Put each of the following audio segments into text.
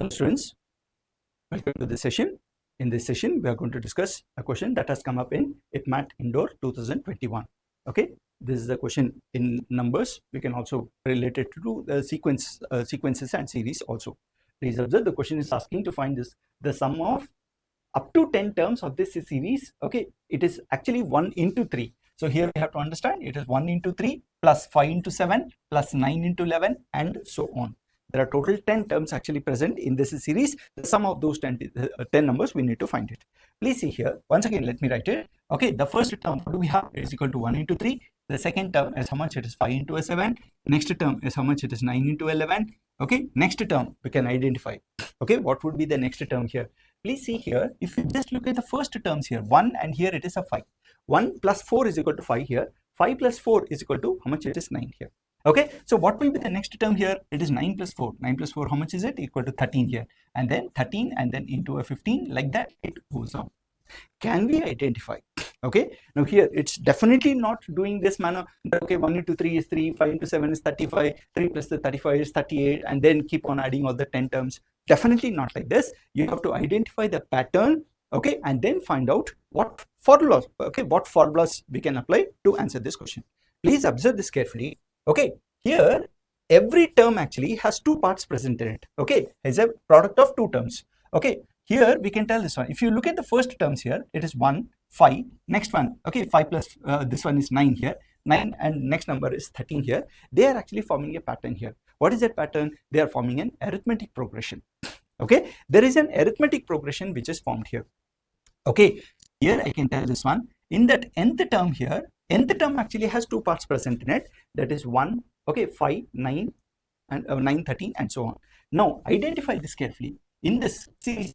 Hello students, welcome to this session. In this session, we are going to discuss a question that has come up in IPMAT Indore 2021. Okay, this is a question in numbers. We can also relate it to the sequences and series also. Please observe the question is asking to find the sum of up to 10 terms of this series. Okay, it is actually 1 into 3. So here we have to understand it is 1 into 3 plus 5 into 7 plus 9 into 11 and so on. There are total 10 terms actually present in this series. The sum of those 10 numbers, we need to find it. Please see here. Once again, let me write it. Okay, the first term, what do we have? It is equal to 1 into 3. The second term is how much? It is 5 into 7. Next term is how much? It is 9 into 11. Okay, next term we can identify. Okay, what would be the next term here? Please see here, if you just look at the first terms here, 1 and here it is a 5. 1 plus 4 is equal to 5 here. 5 plus 4 is equal to how much? It is 9 here. Okay, so what will be the next term here? It is 9 plus 4. 9 plus 4, how much is it? Equal to 13 here. And then 13 and then into a 15, like that it goes on. Can we identify? Okay, now here it's definitely not doing this manner. Okay, 1 into 3 is 3, 5 into 7 is 35, 3 plus the 35 is 38, and then keep on adding all the 10 terms. Definitely not like this. You have to identify the pattern, okay, and then find out what formulas, okay, what formulas we can apply to answer this question. Please observe this carefully. Okay, here every term actually has two parts present in it. Okay, is a product of two terms. Okay, here we can tell this one. If you look at the first terms here, it is 1, 5. Next one, okay, 5 plus this one is 9 here. 9 and next number is 13 here. They are actually forming a pattern here. What is that pattern? They are forming an arithmetic progression. Okay, there is an arithmetic progression which is formed here. Okay, here I can tell this one. In that nth term here, nth term actually has two parts present in it. That is 1, okay, 5, 9 and 9, 13 and so on. Now identify this carefully. In this series,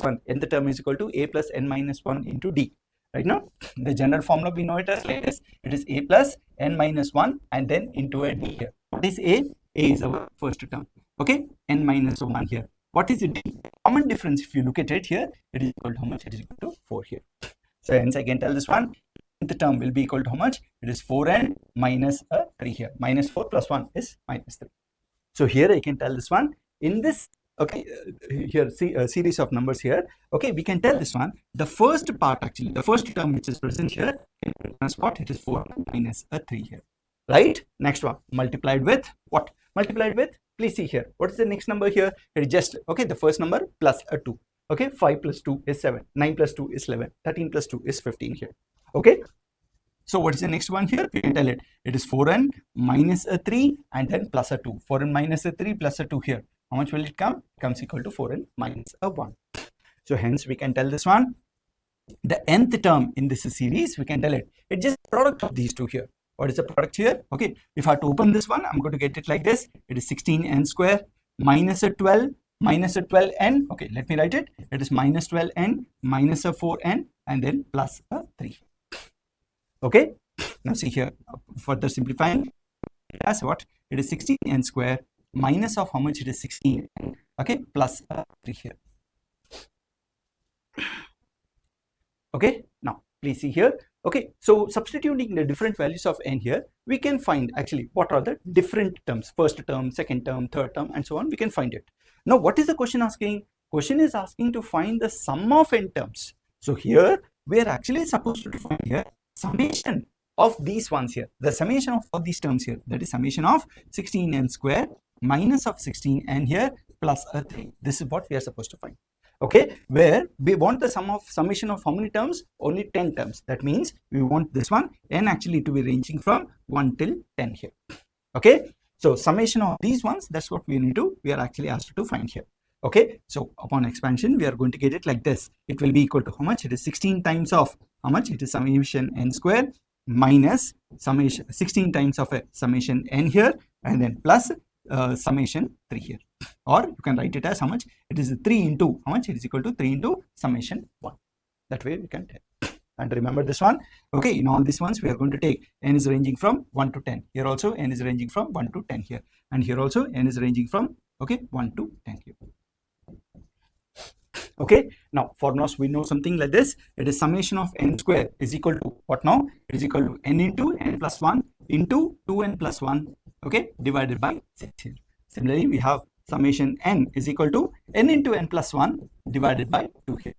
nth term is equal to a plus n minus 1 into d. Right now, the general formula we know it as like this. It is a plus n minus 1 and then into a d here. What is a? A is our first term. Okay, n minus 1 here. What is it? Common difference, if you look at it here, it is equal to how much? It is equal to 4 here. So hence I can tell this one. The term will be equal to how much? It is 4n minus 3 here. Minus 4 plus 1 is minus 3. So here I can tell this one. In this, okay, here see a series of numbers here. Okay, we can tell this one. The first part actually, the first term which is present here, spot, it is 4 minus 3 here. Right? Next one, multiplied with what? Multiplied with, please see here. What is the next number here? It is just, okay, the first number plus a 2. Okay, 5 plus 2 is 7. 9 plus 2 is 11. 13 plus 2 is 15 here. Okay. So what is the next one here? We can tell it. It is 4n minus a 3 and then plus a 2. 4n minus a 3 plus a 2 here. How much will it come? It comes equal to 4n minus a 1. So hence we can tell this one. The nth term in this series, we can tell it. It's just product of these two here. What is the product here? Okay, if I have to open this one, I'm going to get it like this. It is 16n square minus a 12 minus a 12n. Okay, let me write it. It is minus 12n minus a 4n and then plus a 3. Okay, now see here, further simplifying, as what? It is 16n square minus of how much? It is 16. Okay, plus a 3 here. Okay, now please see here. Okay, so substituting the different values of n here, we can find actually what are the different terms, first term, second term, third term and so on, we can find it. Now what is the question asking? Question is asking to find the sum of n terms. So here we are actually supposed to find here summation of these ones here, the summation of all these terms here, that is summation of 16n square minus of 16n here plus a 3. This is what we are supposed to find. Okay, where we want the summation of how many terms? Only 10 terms. That means we want this one n actually to be ranging from 1 till 10 here. Okay, so summation of these ones, that's what we are actually asked to find here. Okay, so upon expansion we are going to get it like this. It will be equal to how much? It is 16 times of how much? It is summation n square minus summation 16 times of a summation n here and then plus summation 3 here. Or you can write it as how much? It is 3 into how much? It is equal to 3 into summation 1. That way we can tell. And remember this one. Okay, in all these ones we are going to take n is ranging from 1 to 10. Here also n is ranging from 1 to 10 here. And here also n is ranging from, okay, 1 to 10 here. Okay, now formulas we know something like this. It is summation of n square is equal to what now? It is equal to n into n plus 1 into 2n plus 1, okay, divided by 6 here. Similarly, we have summation n is equal to n into n plus 1 divided by 2 here.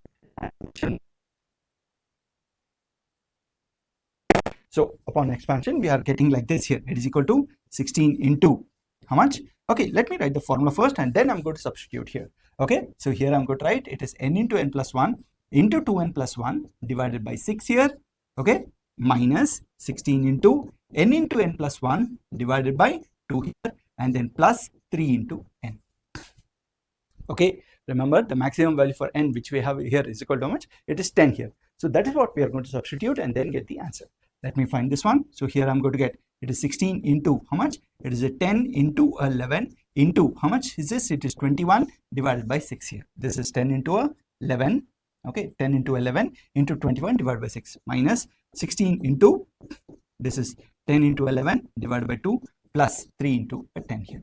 So upon expansion, we are getting like this here. It is equal to 16 into how much? Okay, let me write the formula first and then I'm going to substitute here. Okay, so here I'm going to write it is n into n plus 1 into 2n plus 1 divided by 6 here. Okay, minus 16 into n plus 1 divided by 2 here, and then plus 3 into n. Okay, remember the maximum value for n which we have here is equal to how much? It is 10 here. So that is what we are going to substitute and then get the answer. Let me find this one. So here I'm going to get it is 16 into how much? It is a 10 into 11 into how much is this? It is 21 divided by 6 here. This is 10 into 11. Okay, 10 into 11 into 21 divided by 6 minus 16 into this is 10 into 11 divided by 2 plus 3 into 10 here.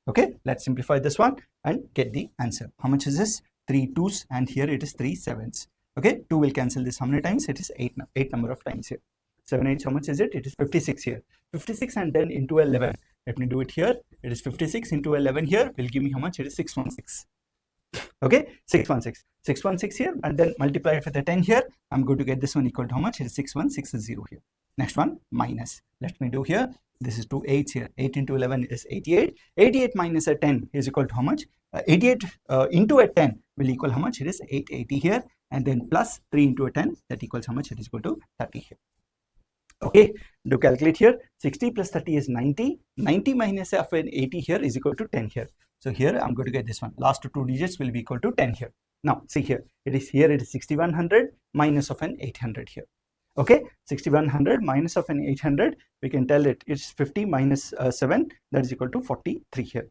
Okay, let's simplify this one and get the answer. How much is this? 3 2s and here it is 3 7s. Okay, 2 will cancel this how many times? It is 8 number of times here. 7 8, how much is it? It is 56 here. 56 and then into 11. Let me do it here. It is 56 into 11 here will give me how much? It is 616. Okay, 616. 616 here and then multiply it with the 10 here. I'm going to get this one equal to how much? It is 6160 here. Next one minus. Let me do here. This is 2 8s here. 8 into 11 is 88. 88 minus a 10 is equal to how much? 88 into a 10 will equal how much? It is 880 here, and then plus 3 into a 10 that equals how much? It is equal to 30 here. Okay, do calculate here. 60 plus 30 is 90. 90 minus of an 80 here is equal to 10 here. So here I'm going to get this one. Last two digits will be equal to 10 here. Now see here. It is 6100 minus of an 800 here. Okay, 6100 minus of an 800. We can tell it it's 50 minus 7. That is equal to 43 here.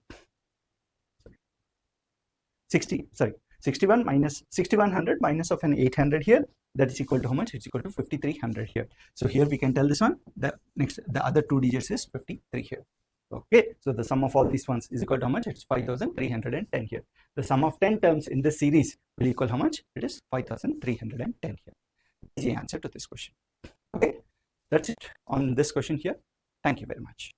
6100 minus of an 800 here. That is equal to how much? It's equal to 5300 here. So here we can tell this one. The other two digits is 53 here. Okay, so the sum of all these ones is equal to how much? It's 5310 here. The sum of 10 terms in this series will equal how much? It is 5310 here. Is the answer to this question. Okay, that's it on this question here. Thank you very much.